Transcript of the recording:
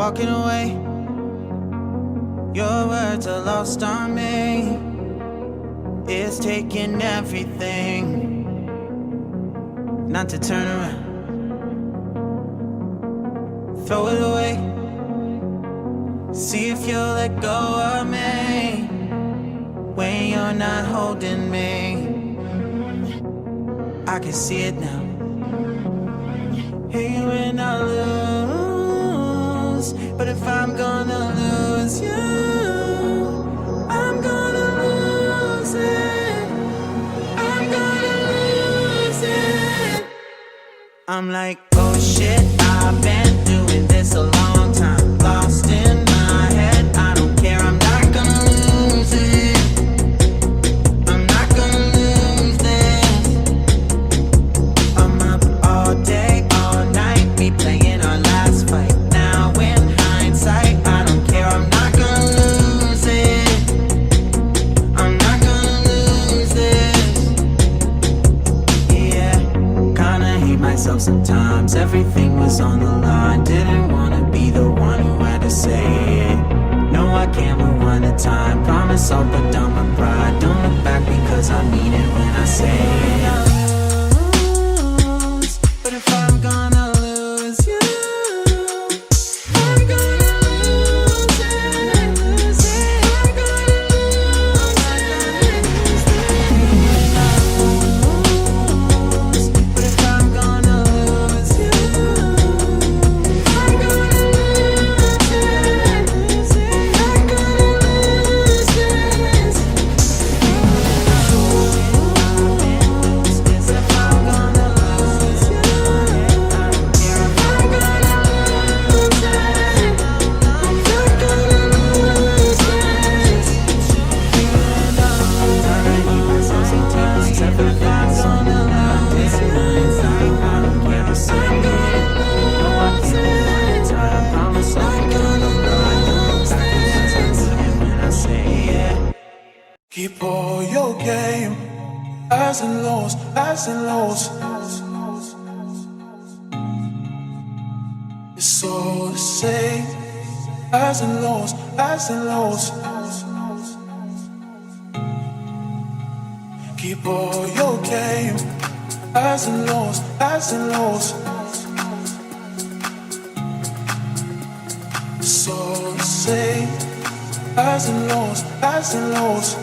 walking away. Your words are lost on me. It's taking everything not to turn around. Throw it away. See if you'll let go of me when you're not holding me. I can see it now. Hey, when I lose, but if I'm gonna lose you, I'm gonna lose it. I'm gonna lose it. I'm like, oh shit, I've been doing this a long time. Lost in my head, I don't care, I'm not gonna lose it. I'm not gonna lose this. I'm up all day, all night, replaying our last fight. Now in hindsight, I don't care, I'm not gonna lose it. I'm not gonna lose this. Yeah, kinda hate myself sometimes. Everything was on the line. Didn't wanna be the one who had to say it. No, I can't move one at a time. Promise I'll put down my pride. Don't look back because I mean it when I say it. But if I'm gonna lose you, I'm gonna lose it. I'm gonna lose it. But if I'm gonna lose you, I'm gonna lose it. I'm gonna lose this. If I'm gonna lose you, I'm gonna lose it. I'm not gonna lose this. Keep all your game, highs and lows, highs and lows. It's all the same, highs and lows, highs and lows. Keep all your game, highs and lows, highs and lows. It's all the same, highs and lows, highs and lows.